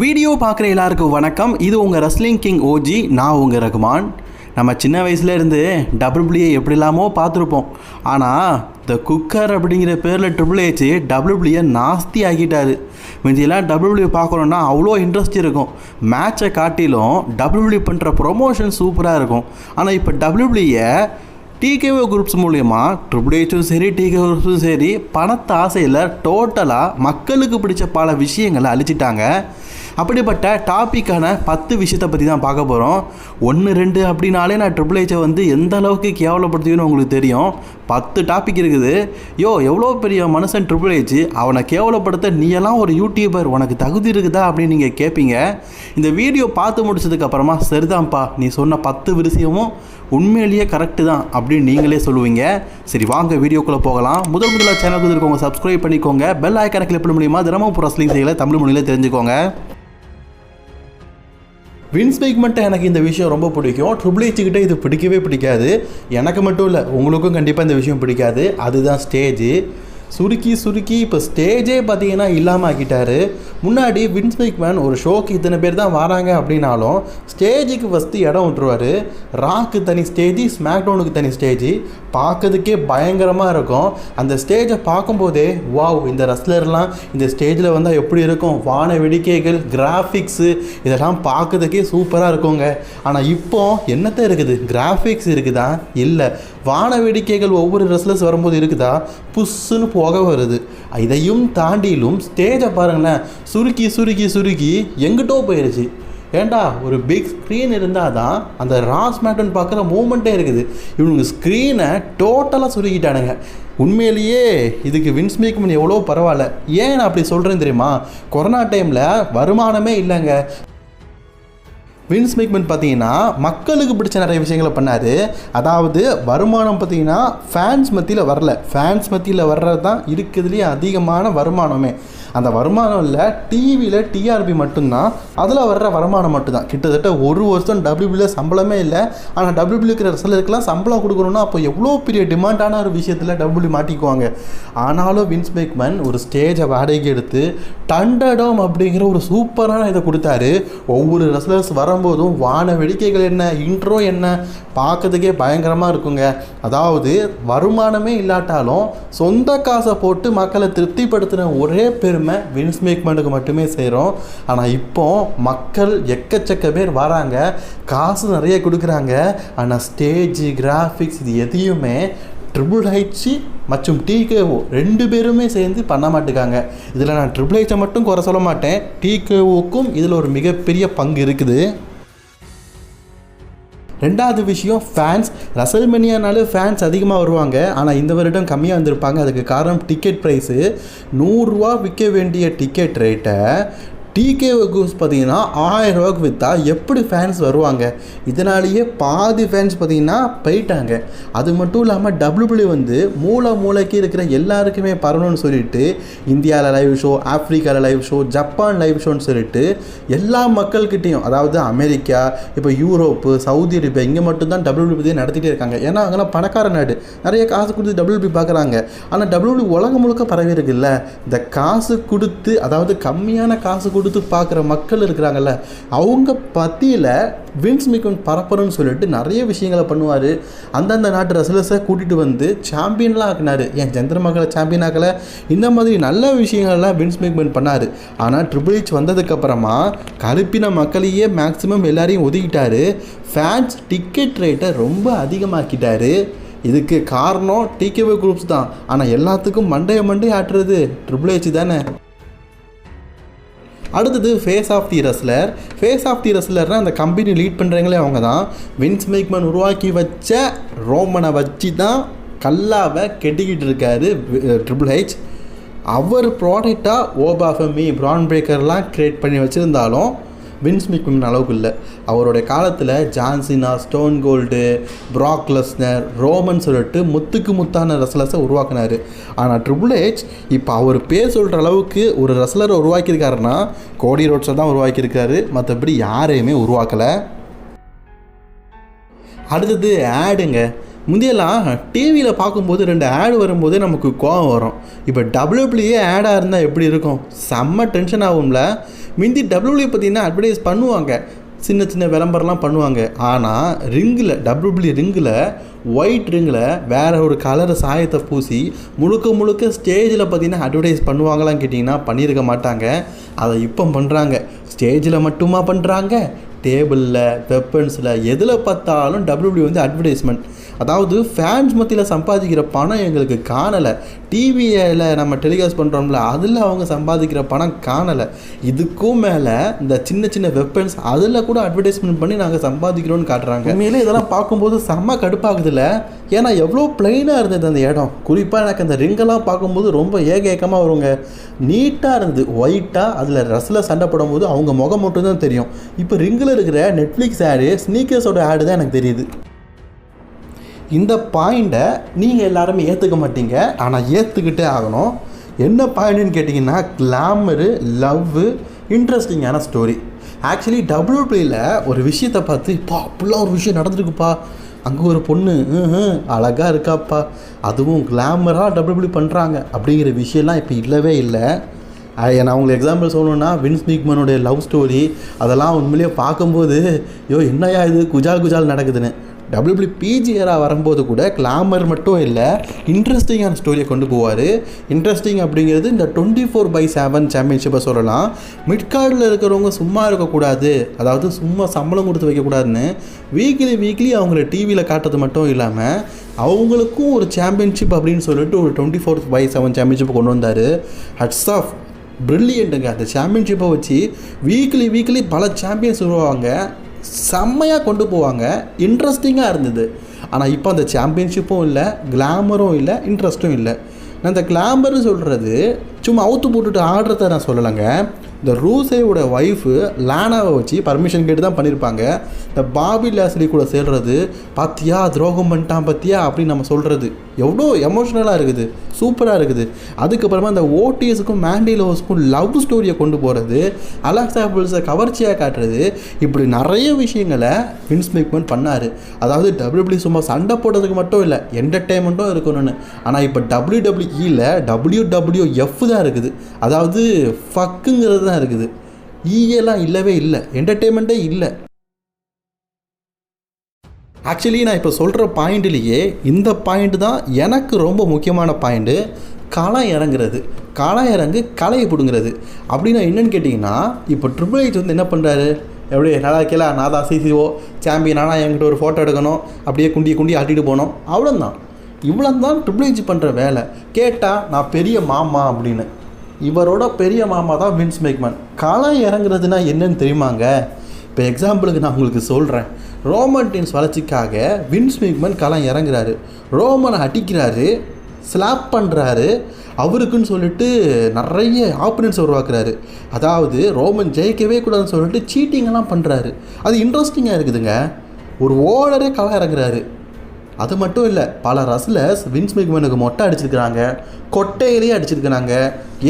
Video பார்க்குற எல்லாருக்கும் வணக்கம். இது உங்கள் ரெஸ்லிங் கிங் ஓஜி. நான் உங்கள் ரகுமான். நம்ம சின்ன வயசுலேருந்து டபிள்யூபிள்யூ எப்படி இல்லாமல் பார்த்துருப்போம். ஆனால் த குக்கர் அப்படிங்கிற பேரில் ட்ரிபிள் ஹெச் டபிள்யூபிள்யூ நாஸ்தி ஆகிட்டார். முந்தியெல்லாம் டபிள்யூபிள்யூ பார்க்கணுன்னா அவ்வளோ இன்ட்ரெஸ்ட் இருக்கும். மேட்சை காட்டிலும் டபிள்யூபிள்யூ பண்ணுற ப்ரொமோஷன் சூப்பராக இருக்கும். ஆனால் இப்போ டபிள்யூபிள்யூ டிகேஓ குரூப்ஸ் மூலயமா ட்ரிபிள் ஹெச்சும் சரி டிகேஓ குரூப்ஸும் சரி பணத்தை ஆசையில் டோட்டலாக மக்களுக்கு பிடிச்ச பல விஷயங்களை அழிச்சிட்டாங்க. அப்படிப்பட்ட டாப்பிக்கான 10 விஷயத்தை பற்றி தான் பார்க்க போகிறோம். 1 2 அப்படின்னாலே நான் ட்ரிபிள் ஹெச்சை எந்த அளவுக்கு கேவலப்படுத்துவேன்னு உங்களுக்கு தெரியும். 10 டாபிக் இருக்குது. எவ்வளோ பெரிய மனுஷன் ட்ரிபிள் ஹெச், அவனை கேவலப்படுத்த நீ எல்லாம் ஒரு யூடியூபர், உனக்கு தகுதி இருக்குதா அப்படின்னு நீங்கள் கேட்பீங்க. இந்த வீடியோ பார்த்து முடிச்சதுக்கப்புறமா சரிதான்ப்பா நீ சொன்ன 10 விஷயமும் உண்மையிலேயே கரெக்டு தான் அப்படின்னு நீங்களே சொல்லுவீங்க. சரி வாங்க வீடியோக்குள்ளே போகலாம். முதலாக சேனலுக்கு இருக்கவங்க சப்ஸ்கிரைப் பண்ணிக்கோங்க. பெல் ஐக்கானை கிளிக் பண்ண முடியுமா தினமும் ரெஸ்லிங் செய்யலை தமிழ் மொழியில் தெரிஞ்சுக்கோங்க. வின்ஸ் மேக்மன்ட்ட எனக்கு இந்த விஷயம் ரொம்ப பிடிக்கும். ட்ரிபிள் ஹெச்கிட்ட இது பிடிக்கவே பிடிக்காது. எனக்கு மட்டும் இல்லை, உங்களுக்கும் கண்டிப்பாக இந்த விஷயம் பிடிக்காது. அதுதான் ஸ்டேஜ். சுருக்கி இப்போ ஸ்டேஜே பார்த்தீங்கன்னா இல்லாமல் ஆக்கிட்டாரு. முன்னாடி வின்ஸ் மேக்மேன் ஒரு ஷோக்கு இத்தனை பேர் தான் வராங்க அப்படின்னாலும் ஸ்டேஜுக்கு ஃபஸ்ட்டு இடம் விட்டுருவார். ராக்கு தனி ஸ்டேஜ், ஸ்மாக்டவுனுக்கு தனி ஸ்டேஜ். பார்க்கறதுக்கே பயங்கரமாக இருக்கும். அந்த ஸ்டேஜை பார்க்கும்போதே வாவ், இந்த ரெஸ்லர்லாம் இந்த ஸ்டேஜில் வந்தால் எப்படி இருக்கும், வான வெடிக்கைகள், கிராஃபிக்ஸு இதெல்லாம் பார்க்கறதுக்கே சூப்பராக இருக்குங்க. ஆனால் இப்போ என்னத்தை இருக்குது, கிராஃபிக்ஸ் இருக்குதா? இல்லை. வான வேடிக்கைகள் ஒவ்வொரு ரெஸ்லர்ஸ் வரும்போது இருக்குதா? புஷ்ஷுன்னு போக வருது. இதையும் தாண்டிலும் ஸ்டேஜை பாருங்களேன், சுருக்கி எங்கிட்டோ போயிடுச்சு. ஏண்டா ஒரு பிக் ஸ்க்ரீன் இருந்தால் தான் அந்த ராஸ் மேட்டன் பார்க்குற மூமெண்ட்டே இருக்குது. இவனுங்க ஸ்க்ரீனை டோட்டலாக சுருக்கிட்டானுங்க. உண்மையிலேயே இதுக்கு வின்ஸ் மேக்மேன் எவ்வளோ பரவாயில்ல. ஏன் நான் அப்படி சொல்கிறேன்னு தெரியுமா? கொரோனா டைமில் வருமானமே இல்லைங்க. வின்ஸ் மேக்மேன் பார்த்தீங்கன்னா மக்களுக்கு பிடிச்ச நிறைய விஷயங்களை பண்ணார். அதாவது வருமானம் பார்த்தீங்கன்னா ஃபேன்ஸ் மத்தியில் வரல. ஃபேன்ஸ் மத்தியில் வர்றது தான் இருக்கிறதுலேயே அதிகமான வருமானமே. அந்த வருமானம் இல்லை, டிவியில் டிஆர்பி மட்டும்தான். அதில் வர்ற வருமானம் மட்டும்தான். கிட்டத்தட்ட 1 வருஷம் டபிள்யூபிள்யூ சம்பளமே இல்லை. ஆனால் டபிள்யூபிள்யூ இருக்கிற ரெஸ்லருக்கெல்லாம் சம்பளம் கொடுக்கணுன்னா அப்போ எவ்வளோ பெரிய டிமாண்டான ஒரு விஷயத்தில் டபிள்யூபிள்யூ மாட்டிக்குவாங்க. ஆனாலும் வின்ஸ் மேக்மேன் ஒரு ஸ்டேஜை வாடகைக்கு எடுத்து தண்டர்டோம் அப்படிங்கிற ஒரு சூப்பரான இதை கொடுத்தாரு. ஒவ்வொரு ரெஸ்லர்ஸ் வரும்போதும் வான வெடிக்கைகள் என்ன, இன்ட்ரோ என்ன, பார்க்கறதுக்கே பயங்கரமாக இருக்குங்க. அதாவது வருமானமே இல்லாட்டாலும் சொந்த காசை போட்டு மக்களை திருப்திப்படுத்தின ஒரே பெருமை வின்ஸ் மேக்மேனுக்கு மட்டுமே செய்கிறோம். ஆனால் இப்போ மக்கள் எக்கச்சக்க பேர் வராங்க, காசு நிறைய கொடுக்குறாங்க. ஆனால் ஸ்டேஜ், கிராஃபிக்ஸ் இது எதையுமே ட்ரிபிள் ஹெச் மற்றும் டிகேஓ 2 பேருமே சேர்ந்து பண்ண மாட்டேங்காங்க. இதில் நான் ட்ரிபிள் ஹெச்சை மட்டும் குறை சொல்ல மாட்டேன், டிகேஓக்கும் இதில் ஒரு மிகப்பெரிய பங்கு இருக்குது. ரெண்டாவது விஷயம் ஃபேன்ஸ். ரெசல்மேனியானாலே ஃபேன்ஸ் அதிகமாக வருவாங்க. ஆனால் இந்த வருடம் கம்மியாக வந்திருப்பாங்க. அதுக்கு காரணம் டிக்கெட் ப்ரைஸு. 100 ரூபா விற்க வேண்டிய டிக்கெட் ரேட்டை டிகேஓ குரூப்ஸ் பார்த்தீங்கன்னா 1000 ரூபாய்க்கு விற்றா எப்படி ஃபேன்ஸ் வருவாங்க? இதனாலேயே பாதி ஃபேன்ஸ் பார்த்தீங்கன்னா போயிட்டாங்க. அது மட்டும் இல்லாமல் டபிள்யூபிள்யூ மூளைக்கு இருக்கிற எல்லாருக்குமே பரவணும்னு சொல்லிட்டு இந்தியாவில் லைவ் ஷோ, ஆஃப்ரிக்காவில் லைவ் ஷோ, ஜப்பான் லைவ் ஷோன்னு சொல்லிட்டு எல்லா மக்கள்கிட்டையும், அதாவது அமெரிக்கா, இப்போ யூரோப்பு, சவுதி அரேபியா இங்கே மட்டும்தான் டபிள்யூபிள்யூ நடத்திட்டே இருக்காங்க. ஏன்னா அங்கெல்லாம் பணக்கார நாடு, நிறைய காசு கொடுத்து டபிள்யூபிள்யூ பார்க்குறாங்க. ஆனால் டபிள்யூபிள்யூ உலகம் முழுக்க பரவி இருக்குல்ல. இந்த காசு கொடுத்து, அதாவது கம்மியான காசு கொடுத்து பார்க்குற மக்கள் இருக்கிறாங்கல்ல, அவங்க பற்றியில் வின்ஸ் மேக்மேன் பரப்பணும்னு சொல்லிட்டு நிறைய விஷயங்களை பண்ணுவார். அந்தந்த நாட்டு ரெஸ்லர்ஸை கூட்டிகிட்டு வந்து சாம்பியன்லாம் ஆக்கினார். ஏன் சந்திரமகளை சாம்பியன் ஆக்கலை? இந்த மாதிரி நல்ல விஷயங்கள்லாம் வின்ஸ் மேக்மேன் பண்ணார். ஆனால் ட்ரிபிள் ஹெச் வந்ததுக்கப்புறமா கருப்பின மக்களையே மேக்ஸிமம் எல்லாரையும் ஒதுக்கிட்டார். ஃபேன்ஸ் டிக்கெட் ரேட்டை ரொம்ப அதிகமாக்கிட்டார். இதுக்கு காரணம் டிகேஓ குரூப்ஸ் தான். ஆனால் எல்லாத்துக்கும் மண்டைய ஆட்டுறது ட்ரிபிள் ஹெச் தானே. அடுத்தது face of the wrestler. Face of the ரெஸ்லர்னால் அந்த கம்பெனி லீட் பண்ணுறவங்களே அவங்க தான். வின்ஸ் மேக்மேன் உருவாக்கி வச்ச ரோமனை வச்சு தான் கல்லாவை கெட்டிக்கிட்டு இருக்காரு ட்ரிபிள் ஹெச். அவர் ப்ராடக்டாக ஓபாஃபமி, பிரான் பிரேக்கர்லாம் க்ரியேட் பண்ணி வச்சுருந்தாலும் வின்ஸ் மேக்மேன் அளவுக்கு இல்லை. அவருடைய காலத்தில் John Cena, Stone Cold, Brock Lesnar, Roman சொல்லிட்டு முத்தான ரெஸ்லர்ஸை உருவாக்கினார். ஆனால் ட்ரிபிள் ஹெச் இப்போ அவர் பேர் சொல்கிற அளவுக்கு ஒரு ரெஸ்லரை உருவாக்கியிருக்காருன்னா கோடி ரோட்ஸை தான் உருவாக்கியிருக்காரு, மற்றபடி யாரையுமே உருவாக்கலை. அடுத்தது ஆடுங்க. முந்தியெல்லாம் டிவியில் பார்க்கும்போது 2 ஆடு வரும்போதே நமக்கு கோவம் வரும். இப்போ டபிள்யூபிள்யூ ஆடாக இருந்தால் எப்படி இருக்கும்? செம்ம டென்ஷன் ஆகும்ல. முந்தி WWE பார்த்தீங்கன்னா அட்வர்டைஸ் பண்ணுவாங்க, சின்ன சின்ன விளம்பரம்லாம் பண்ணுவாங்க. ஆனால் ரிங்கில் WWE ரிங்கில் ஒயிட் ரிங்கில் வேறு ஒரு கலர் சாயத்தை பூசி முழுக்க ஸ்டேஜில் பார்த்திங்கன்னா அட்வர்டைஸ் பண்ணுவாங்களான்னு கேட்டிங்கன்னா பண்ணியிருக்க மாட்டாங்க. அதை இப்போ பண்ணுறாங்க. ஸ்டேஜில் மட்டுமா பண்ணுறாங்க, டேபிளில், வெப்பன்ஸில், எதில் பார்த்தாலும் WWE வந்து அட்வர்டைஸ்மெண்ட். அதாவது ஃபேன்ஸ் மத்தியில் சம்பாதிக்கிற பணம் எங்களுக்கு காணலை. டிவியில் நம்ம டெலிகாஸ்ட் பண்ணுறோம்ல, அதில் அவங்க சம்பாதிக்கிற பணம் காணலை. இதுக்கும் மேலே இந்த சின்ன சின்ன வெப்பன்ஸ் அதில் கூட அட்வர்டைஸ்மெண்ட் பண்ணி நாங்கள் சம்பாதிக்கிறோன்னு காட்டுறாங்க. உண்மையிலே இதெல்லாம் பார்க்கும்போது செம்ம கடுப்பாகுதில்ல. ஏன்னா எவ்வளோ ப்ளைனாக இருந்தது அந்த இடம். குறிப்பாக எனக்கு அந்த ரிங்கெல்லாம் பார்க்கும்போது ரொம்ப ஏகமாக வருங்க. நீட்டாக இருந்தது, ஒயிட்டாக. அதில் ரஸில் சண்டை போடும்போது அவங்க முகம் மட்டும்தான் தெரியும். இப்போ ரிங்கில் இருக்கிற நெட்ஃப்ளிக்ஸ் ஆடு, ஸ்னீக்கர்ஸோட ஆடு தான் எனக்கு தெரியுது. இந்த பாயிண்ட்டை நீங்கள் எல்லாருமே ஏற்றுக்க மாட்டீங்க, ஆனால் ஏற்றுக்கிட்டே ஆகணும். என்ன பாயிண்ட்டுன்னு கேட்டிங்கன்னா, கிளாமரு, லவ்வு, இன்ட்ரெஸ்டிங்கான ஸ்டோரி. ஆக்சுவலி WWEல ஒரு விஷயத்தை பார்த்து, இப்போ அப்படிலாம் ஒரு விஷயம் நடந்துருக்குப்பா, அங்கே ஒரு பொண்ணு அழகாக இருக்காப்பா, அதுவும் கிளாமராக WWE பண்ணுறாங்க அப்படிங்கிற விஷயம்லாம் இப்போ இல்லவே இல்லை. நான் உங்களுக்கு எக்ஸாம்பிள் சொல்லணுன்னா, வின்ஸ் மேக்மேனுடைய லவ் ஸ்டோரி அதெல்லாம் உண்மையிலேயே பார்க்கும்போது என்னையா இது குஜால் நடக்குதுன்னு. WWE PG ஏரா வரும்போது கூட கிளாமர் மட்டும் இல்லை, இன்ட்ரெஸ்டிங்கான ஸ்டோரியை கொண்டு போவார். இன்ட்ரெஸ்டிங் அப்படிங்கிறது இந்த 24/7 சாம்பியன்ஷிப்பை சொல்லலாம். மிட்கார்டில் இருக்கிறவங்க சும்மா இருக்கக்கூடாது, அதாவது சும்மா சம்பளம் கொடுத்து வைக்கக்கூடாதுன்னு வீக்லி அவங்கள டிவியில் காட்டுறது மட்டும் இல்லாமல் அவங்களுக்கும் ஒரு சாம்பியன்ஷிப் அப்படின்னு சொல்லிட்டு ஒரு 24/7 சாம்பியன்ஷிப்பை கொண்டு வந்தார். ஹட்ஸ் ஆஃப், பிரில்லியண்ட்டுங்க. அந்த சாம்பியன்ஷிப்பை வச்சு வீக்லி பல சாம்பியன்ஸ் உருவாங்க, செம்மையாக கொண்டு போவாங்க, இன்ட்ரெஸ்டிங்காக இருந்தது. ஆனால் இப்போ அந்த சாம்பியன்ஷிப்பும் இல்லை, கிளாமரும் இல்லை, இன்ட்ரெஸ்ட்டும் இல்லை. நான் இந்த கிளாமர்னு சொல்கிறது சும்மா அவுத்து போட்டுட்டு ஆடுறத நான் சொல்லலைங்க. இந்த ரூசேவோட ஒய்ஃபு லானாவை வச்சு பர்மிஷன் கேட்டு தான் பண்ணியிருப்பாங்க. இந்த பாபி லாஸ்லி கூட சேர்றது, பார்த்தியா துரோகம் பண்ணிட்டான் பார்த்தியா அப்படின்னு நம்ம சொல்கிறது எவ்வளோ எமோஷ்னலாக இருக்குது, சூப்பராக இருக்குது. அதுக்கப்புறமா இந்த ஓடிஎஸுக்கும் மேண்டிலோஸுக்கும் லவ் ஸ்டோரியை கொண்டு போகிறது, அலெக்சா பில்ஸை கவர்ச்சியாக காட்டுறது, இப்படி நிறைய விஷயங்களை வின்ஸ் மேக்மேன் பண்ணார். அதாவது WWE சும்மா சண்டை போடுறதுக்கு மட்டும் இல்லை, என்டர்டெயின்மெண்ட்டும் இருக்கணும்னு. ஆனால் இப்போ WWEல WWF தான் இருக்குது, அதாவது ஃபக்குங்கிறது தான் இருக்குது. ஈயெல்லாம் இல்லவே இல்லை, என்டர்டெயின்மெண்ட்டே இல்லை. ஆக்சுவலி நான் இப்போ சொல்கிற பாயிண்ட்லேயே இந்த பாயிண்ட் தான் எனக்கு ரொம்ப முக்கியமான பாயிண்ட்டு. களம் இறங்குறது, களம் இறங்கு கலையை பிடுங்கிறது. அப்படின்னா என்னென்னு கேட்டிங்கன்னா, இப்போ ட்ரிபிள் ஹெச் வந்து என்ன பண்ணுறாரு, எப்படி நல்லா இருக்கல, நான் தான் CCO சாம்பியன், ஆனால் என்கிட்ட ஒரு ஃபோட்டோ எடுக்கணும், அப்படியே குண்டி ஆட்டிட்டு போனோம், அவ்வளோதான். இவ்வளோ தான் ட்ரிபிள் ஹெச் பண்ணுற வேலை. கேட்டால் நான் பெரிய மாமா அப்படின்னு. இவரோட பெரிய மாமா தான் வின்ஸ் மேக்மேன். களம் இறங்குறதுனா என்னன்னு தெரியுமாங்க? இப்போ எக்ஸாம்பிளுக்கு நான் உங்களுக்கு சொல்கிறேன். ரோமன் டீன்ஸ் வளர்ச்சிக்காக வின்ஸ் மேக்மேன் களம் இறங்குறாரு, ரோமனை அடிக்கிறாரு, ஸ்லாப் பண்ணுறாரு, அவருக்குன்னு சொல்லிட்டு நிறைய ஆப்பனன்ஸ் உருவாக்குறாரு. அதாவது ரோமன் ஜெயிக்கவே கூடாதுன்னு சொல்லிட்டு சீட்டிங்கெல்லாம் பண்ணுறாரு. அது இன்ட்ரெஸ்டிங்காக இருக்குதுங்க. ஒரு ஓனரே களம் இறங்குறாரு. அது மட்டும் இல்லை, பல ரஸ்லர்ஸ் வின்ஸ் மேக்மேனுக்கு மொட்டை அடிச்சிருக்கிறாங்க, கொட்டையிலேயே அடிச்சிருக்கிறாங்க,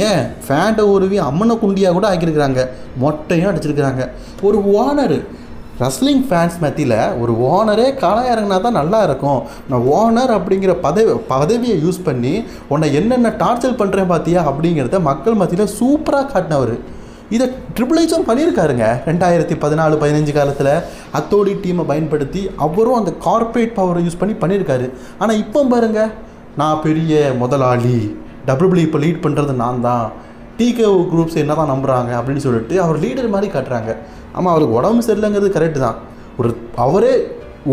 ஏன் ஃபேண்டை உருவி அம்மனை குண்டியாக கூட ஆக்கியிருக்கிறாங்க, மொட்டையும் அடிச்சிருக்கிறாங்க. ஒரு ஓனர், ரஸ்லிங் ஃபேன்ஸ் மத்தியில் ஒரு ஓனரே களம் இறங்கினா தான் நல்லா இருக்கும். நான் ஓனர் அப்படிங்கிற பதவியை யூஸ் பண்ணி உன்னை என்னென்ன டார்ச்சர் பண்ணுறேன் பார்த்தியா அப்படிங்கிறத மக்கள் மத்தியில் சூப்பராக காட்டினவர். இதை ட்ரிபிள் ஹெச்சும் பண்ணியிருக்காருங்க 2014-15 காலத்தில். அத்தோடி டீமை பயன்படுத்தி அவரும் அந்த கார்ப்பரேட் பவரை யூஸ் பண்ணியிருக்காரு. ஆனால் இப்போ பாருங்கள், நான் பெரிய முதலாளி, WWE இப்போ லீட் பண்ணுறது நான் தான், TKO குரூப்ஸ் என்ன தான் நம்புகிறாங்க அப்படின்னு சொல்லிட்டு அவர் லீடர் மாதிரி காட்டுறாங்க. ஆமாம், அவருக்கு உடம்பு சரியில்லைங்கிறது கரெக்டு தான். அவரே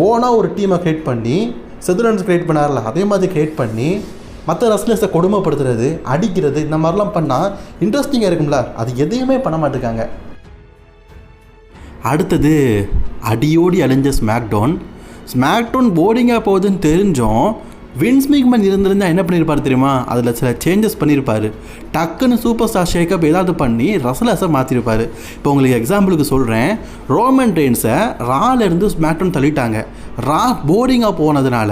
ஓனாக ஒரு டீமை க்ரியேட் பண்ணி, செதுலன்ஸ் க்ரியேட் பண்ணார்ல, அதே மாதிரி க்ரியேட் பண்ணி மற்ற ரஸ்லர்ஸை கொடுமைப்படுத்துறது, அடிக்கிறது, இந்த மாதிரிலாம் பண்ணால் இன்ட்ரெஸ்டிங்காக இருக்கும்ல. அது எதையுமே பண்ண மாட்டேங்காங்க. அடுத்தது அடியோடி அழிஞ்ச ஸ்மாக்டவுன் போரிங்காக போகுதுன்னு தெரிஞ்சோம் வின்ஸ் மேக்மேன் இருந்திருந்தால் என்ன பண்ணியிருப்பார் தெரியுமா? அதில் சில சேஞ்சஸ் பண்ணியிருப்பார். டக்குன்னு சூப்பர் ஸ்டார் ஷேக்கப் ஏதாவது பண்ணி ரஸ்லர்ஸை மாற்றிருப்பார். இப்போ உங்களுக்கு எக்ஸாம்பிளுக்கு சொல்கிறேன், ரோமன் ரெயின்ஸை ராலேருந்து ஸ்மாக்டவுன் தள்ளிட்டாங்க. ரா போரிங்காக போனதுனால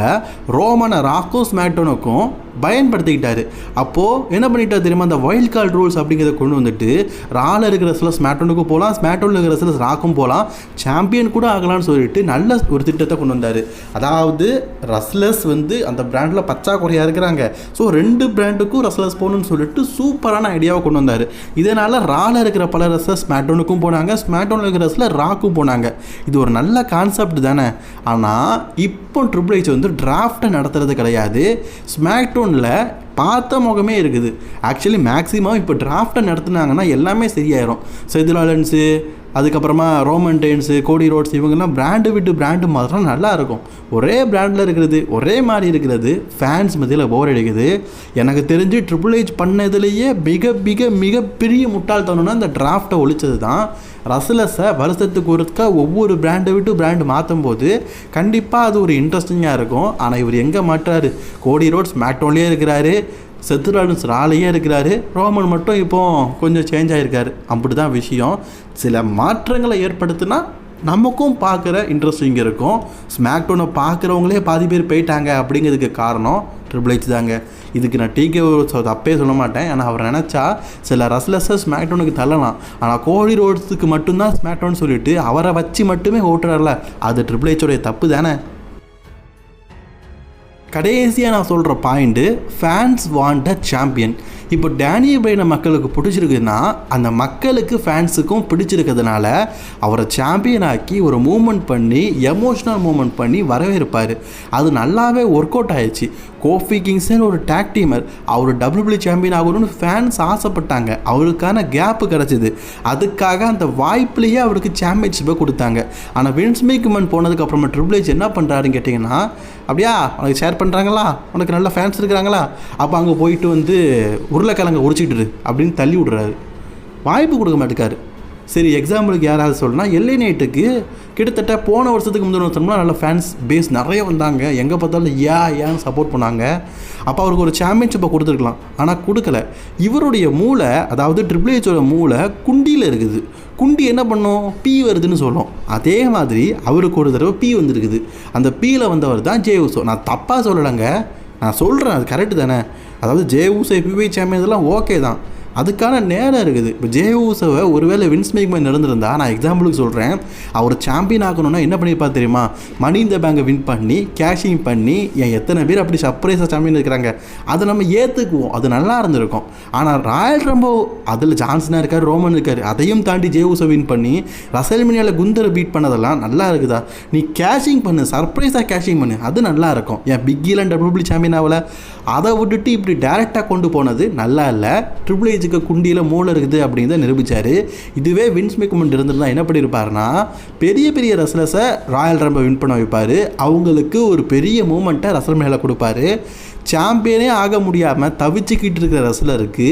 ரோமனை ராக்கும் ஸ்மாக்டவுனுக்கும் பயன்படுத்திக்கிட்டாரு. அப்போது என்ன பண்ணிட்டார் தெரியுமா, அந்த வைல்ட் கார்டு ரூல்ஸ் அப்படிங்கிறத கொண்டு வந்துட்டு ரால இருக்கிற ரெஸ்லர்ஸ் ஸ்மாக்டவுனுக்கும் போகலாம், ஸ்மாக்டவுனில் இருக்கிற ரெஸ்லர்ஸ் ராக்கும் போகலாம், சாம்பியன் கூட ஆகலாம்னு சொல்லிட்டு நல்ல ஒரு திட்டத்தை கொண்டு வந்தார். அதாவது ரெஸ்லர்ஸ் வந்து அந்த பிராண்டில் பற்றாக்குறையாக இருக்கிறாங்க, ஸோ 2 பிராண்டுக்கும் ரெஸ்லர்ஸ் போகணும்னு சொல்லிட்டு சூப்பரான ஐடியாவை கொண்டு வந்தார். இதனால் ரால இருக்கிற பல ரெஸ்லர்ஸ் ஸ்மாக்டவுனுக்கும் போனாங்க, ஸ்மாக்டவுனில் இருக்கிற ரெஸ்லர் ராக்கும் போனாங்க. இது ஒரு நல்ல கான்செப்ட் தானே. ஆனால் இப்போ ட்ரிபிள் ஹெச் வந்து டிராஃப்டை நடத்துறது கிடையாது, ஸ்மாக்டவுனில் பார்த்த முகமே இருக்குது. ஆக்சுவலி மேக்ஸிமம் இப்போ டிராஃப்டை நடத்துனாங்கன்னா எல்லாமே சரியாயிரும். செத் ராலின்ஸு, அதுக்கப்புறமா ரோமன் ரெயின்ஸு, கோடி ரோட்ஸ், இவங்கெல்லாம் பிராண்டு விட்டு பிராண்டு மாத்திரம் நல்லாயிருக்கும். ஒரே பிராண்டில் இருக்கிறது, ஒரே மாதிரி இருக்கிறது ஃபேன்ஸ் மத்தியில் போர் அடிக்குது. எனக்கு தெரிஞ்சு ட்ரிபிள் ஹெச் பண்ணதுலேயே மிக மிக மிகப்பெரிய முட்டாள்தனம்னா இந்த டிராஃப்டை ஒழிச்சது தான். ரசலஸை வருஷத்துக்கு ஒருக்கா ஒவ்வொரு பிராண்டை விட்டு பிராண்டு மாற்றும் போது கண்டிப்பாக அது ஒரு இன்ட்ரெஸ்டிங்காக இருக்கும். ஆனால் இவர் எங்கே மாட்டுறாரு, கோடி ரோட்ஸ் மேக்டோன்லேயே இருக்கிறாரு, செத் ராலின்ஸ் ராலையே இருக்கிறாரு, ரோமன் மட்டும் இப்போது கொஞ்சம் சேஞ்ச் ஆகிருக்காரு. அப்படி தான் விஷயம். சில மாற்றங்களை ஏற்படுத்தினா நமக்கும் பார்க்குற இன்ட்ரெஸ்டிங் இருக்கும். ஸ்மாக்டவுனை பார்க்குறவங்களே பாதி பேர் போயிட்டாங்க அப்படிங்கிறதுக்கு காரணம் ட்ரிபிள் ஹெச் தாங்க. இதுக்கு நான் டிகே தப்பே சொல்ல மாட்டேன். ஆனால் அவர் நினச்சா சில ரெஸ்லர்ஸை ஸ்மாக்டவுனுக்கு தள்ளலாம். ஆனால் கோடி ரோட்ஸுக்கு மட்டும்தான் ஸ்மாக்டவுன் சொல்லிட்டு அவரை வச்சு மட்டுமே ஓட்டுறாருல, அது ட்ரிபிள் ஹெச்சோடைய தப்பு தானே. கடைசியாக நான் சொல்கிற point, fans want a champion. இப்போ டேனியல் பிரையனை மக்களுக்கு பிடிச்சிருக்குன்னா அந்த மக்களுக்கு ஃபேன்ஸுக்கும் பிடிச்சிருக்கிறதுனால அவரை சாம்பியன் ஆக்கி ஒரு மூமெண்ட் பண்ணி எமோஷ்னல் மூமெண்ட் பண்ணி வரவேற்பார். அது நல்லாவே ஒர்க் அவுட் ஆயிடுச்சு. கோஃபி கிங்ஸ்டன் ஒரு டேக் டீமர், அவர் WWE சாம்பியன் ஆகணும்னு ஃபேன்ஸ் ஆசைப்பட்டாங்க, அவருக்கான கேப்பு கிடச்சிது. அதுக்காக அந்த வாய்ப்புலேயே அவருக்கு சாம்பியன்ஷிப்பை கொடுத்தாங்க. ஆனால் வின்ஸ் மேக்மேன் போனதுக்கப்புறமா ட்ரிபிள் ஹெச் என்ன பண்ணுறாருன்னு கேட்டிங்கன்னா, அப்படியா உனக்கு ஷேர் பண்ணுறாங்களா, உனக்கு நல்ல ஃபேன்ஸ் இருக்கிறாங்களா, அப்போ அங்கே போயிட்டு வந்து உருளைக்கிழங்க உரிச்சிக்கிட்டு அப்படின்னு தள்ளி விடுறாரு, வாய்ப்பு கொடுக்க மாட்டேக்காரு. சரி, எக்ஸாம்பிளுக்கு யாராவது சொல்லணும்னா எல்ஏ நைட்டுக்கு கிட்டத்தட்ட போன வருஷத்துக்கு முந்தின வருஷம்னா நல்ல ஃபேன்ஸ் பேஸ் நிறைய வந்தாங்க, எங்கே பார்த்தாலும் ஏன்னு சப்போர்ட் பண்ணாங்க. அப்போ அவருக்கு ஒரு சாம்பியன்ஷிப்பை கொடுத்துருக்கலாம், ஆனால் கொடுக்கல. இவருடைய மூளை, அதாவது ட்ரிபிள் ஹெச்சோட மூளை குண்டியில் இருக்குது. குண்டி என்ன பண்ணும், பீ வருதுன்னு சொல்லும். அதே மாதிரி அவருக்கு ஒரு தடவை பீ வந்துருக்குது. அந்த பீயில் வந்தவர் தான் ஜே உசோ. நான் தப்பாக சொல்லலைங்க, நான் சொல்கிறேன், அது கரெக்டு தானே. அதாவது ஜே உசோ ஹெவி சாம்பியன் இதெல்லாம் ஓகே தான், அதுக்கான நேரம் இருக்குது. இப்போ ஜே உசோவை ஒருவேளை வின்ஸ் மேக்மேன் நடந்திருந்தா, நான் எக்ஸாம்பிளுக்கு சொல்கிறேன், அவர் சாம்பியன் ஆகணும்னா என்ன பண்ணியிருப்பா தெரியுமா, மணி இந்த பேங்கை வின் பண்ணி கேஷிங் பண்ணி எத்தனை பேர் அப்படி சர்ப்ரைஸாக சாம்பியன் இருக்கிறாங்க, அதை நம்ம ஏற்றுக்குவோம், அது நல்லா இருந்திருக்கும். ஆனால் ராயல் ரம்போ அதில் ஜான்சனாக இருக்கார், ரோமன் இருக்கார், அதையும் தாண்டி ஜே உசோ வின் பண்ணி ரசல்மேனியாவில் குந்தரை பீட் பண்ணதெல்லாம் நல்லா இருக்குதா, நீ கேஷிங் பண்ணு, சர்ப்ரைஸாக கேஷிங் பண்ணு, அது நல்லா இருக்கும். ஏன் பிக்கியில் WWE சாம்பியன் ஆகல, அதை விட்டுட்டு இப்படி டேரெக்டாக கொண்டு போனது நல்லா இல்லை. ட்ரிபிள் ஹெச்சுக்கு குண்டியில் மூளை இருக்குது அப்படிங்கிறத நிரூபித்தார். இதுவே வின்ஸ் மேக்மேன் இருந்திருந்தால் என்ன பண்ணியிருப்பாருன்னா, பெரிய பெரிய ரெஸ்லர்ஸை ராயல் ரம்பை வின் பண்ண வைப்பார், அவங்களுக்கு ஒரு பெரிய மூமெண்ட்டை ரெஸ்ல்மேனியாவில் கொடுப்பாரு. சாம்பியனே ஆக முடியாமல் தவிச்சுக்கிட்டு இருக்கிற ரெஸ்லருக்கு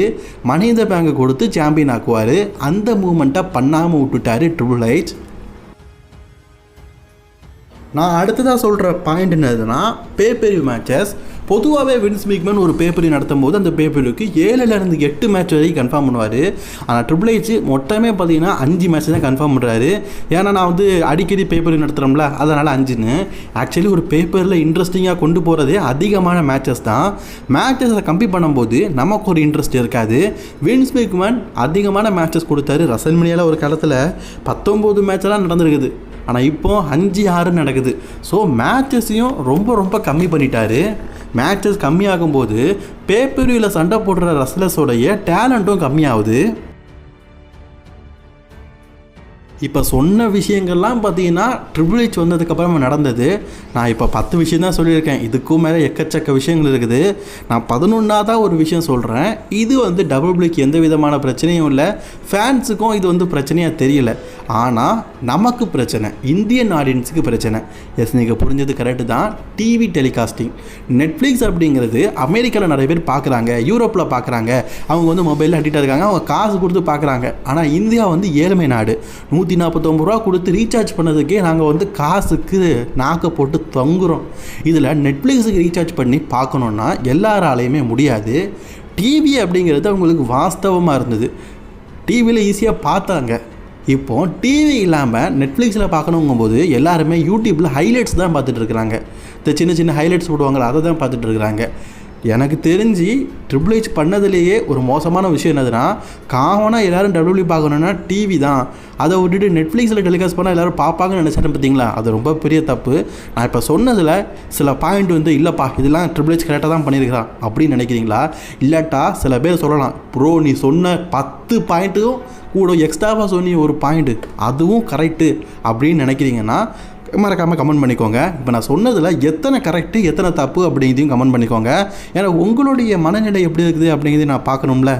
மணி இந்த பேங்கை கொடுத்து சாம்பியன் ஆக்குவார். அந்த மூமெண்ட்டை பண்ணாமல் விட்டுட்டார் ட்ரிபிள் ஹெச். நான் அடுத்ததாக சொல்கிற பாயிண்ட் என்னதுன்னா, பேப்பரிவ் மேட்சஸ். பொதுவாகவே வின்ஸ் மேக்மேன் ஒரு பேப்பரி நடத்தும் போது அந்த பேப்பருக்கு 7லேருந்து 8 மேட்ச் வரைக்கும் கன்ஃபார்ம் பண்ணுவார். ஆனால் ட்ரிபிள் ஹெச் மொத்தமே பார்த்தீங்கன்னா 5 மேட்ச் தான் கன்ஃபார்ம் பண்ணுறாரு. ஏன்னா நான் வந்து அடிக்கடி பேப்பரி நடத்துகிறோம்ல, அதனால் 5ன்னு. ஆக்சுவலி ஒரு பேப்பரில் இன்ட்ரெஸ்டிங்காக கொண்டு போகிறதே அதிகமான மேட்சஸ் தான். மேட்சஸை கம்பேர் பண்ணும்போது நமக்கு ஒரு இன்ட்ரெஸ்ட் இருக்காது. வின்ஸ் மேக்மேன் அதிகமான மேட்சஸ் கொடுத்தாரு. ரசல்மேனியாவில் ஒரு காலத்தில் 19 மேட்செல்லாம் நடந்திருக்குது, ஆனால் இப்போ 5-6 நடக்குது. ஸோ மேட்சஸையும் ரொம்ப ரொம்ப கம்மி பண்ணிட்டாரு. மேட்சஸ் கம்மியாகும்போது பேப்பரியில் சண்டை போடுற ரெஸ்லர்ஸோடைய டேலண்ட்டும் கம்மியாகுது. இப்போ சொன்ன விஷயங்கள்லாம் பார்த்தீங்கன்னா ட்ரிபிள் ஹெச் வந்ததுக்கப்புறமா நடந்தது. நான் இப்போ 10 விஷயம் தான் சொல்லியிருக்கேன், இதுக்கும் மேலே எக்கச்சக்க விஷயங்கள் இருக்குது. நான் 11ஆவதாக ஒரு விஷயம் சொல்கிறேன். இது வந்து டபிள்யூக்கு எந்த விதமான பிரச்சனையும் இல்லை, ஃபேன்ஸுக்கும் இது வந்து பிரச்சனையாக தெரியல. ஆனால் நமக்கு பிரச்சனை, இந்தியன் ஆடியன்ஸுக்கு பிரச்சனை. எஸ், நீங்கள் புரிஞ்சது கரெக்டு தான். டிவி டெலிகாஸ்டிங், நெட்ஃப்ளிக்ஸ் அப்படிங்கிறது அமெரிக்காவில் நிறைய பேர் பார்க்குறாங்க, யூரோப்பில் பார்க்குறாங்க, அவங்க வந்து மொபைலில் அடிக்டாக இருக்காங்க, அவங்க காசு கொடுத்து பார்க்குறாங்க. ஆனால் இந்தியா வந்து ஏழ்மை நாடு. 149 ரூபா கொடுத்து ரீசார்ஜ் பண்ணதுக்கே நாங்கள் வந்து காசுக்கு நாக்க போட்டு தொங்குறோம். இதில் நெட்ஃப்ளிக்ஸுக்கு ரீசார்ஜ் பண்ணி பார்க்கணுன்னா எல்லாராலையுமே முடியாது. டிவி அப்படிங்கிறது அவங்களுக்கு வாஸ்தவமாக இருந்தது, டிவியில் ஈஸியாக பார்த்தாங்க. இப்போது டிவி இல்லாமல் நெட்ஃப்ளிக்ஸில் பார்க்கணுங்கும்போது எல்லாருமே யூடியூப்பில் ஹைலைட்ஸ் தான் பார்த்துட்டு இருக்கிறாங்க. இந்த சின்ன சின்ன ஹைலைட்ஸ் போடுவாங்களா, அதை தான் பார்த்துட்டு இருக்கிறாங்க. எனக்கு தெரிஞ்சு ட்ரிபிள் ஹெச் பண்ணதுலேயே ஒரு மோசமான விஷயம் என்னதுன்னா, காமனாக எல்லோரும் WWE பார்க்கணுன்னா டிவி தான், அதை விட்டுட்டு நெட்ஃப்ளிக்ஸில் டெலிகாஸ்ட் பண்ணால் எல்லோரும் பார்ப்பாங்கன்னு நினச்சிட்டேன் பார்த்தீங்களா, அது ரொம்ப பெரிய தப்பு. நான் இப்போ சொன்னதில் சில பாயிண்ட் வந்து இல்லைப்பா இதெல்லாம் ட்ரிபிள் ஹெச் கரெக்டாக தான் பண்ணியிருக்கிறான் அப்படின்னு நினைக்கிறீங்களா? இல்லாட்டா சில பேர் சொல்லலாம், ப்ரோ நீ சொன்ன 10 பாயிண்ட்டும் கூட எக்ஸ்ட்ராவாக சொன்னி ஒரு பாயிண்ட்டு அதுவும் கரெக்டு அப்படின்னு நினைக்கிறீங்கன்னா மறக்காமல் கமெண்ட் பண்ணிக்கோங்க. இப்போ நான் சொன்னதில் எத்தனை கரெக்டு எத்தனை தப்பு அப்படிங்கிறதையும் கமெண்ட் பண்ணிக்கோங்க. ஏன்னா உங்களுடைய மனநிலை எப்படி இருக்குது அப்படிங்கிறதையும் நான் பார்க்கணும்ல.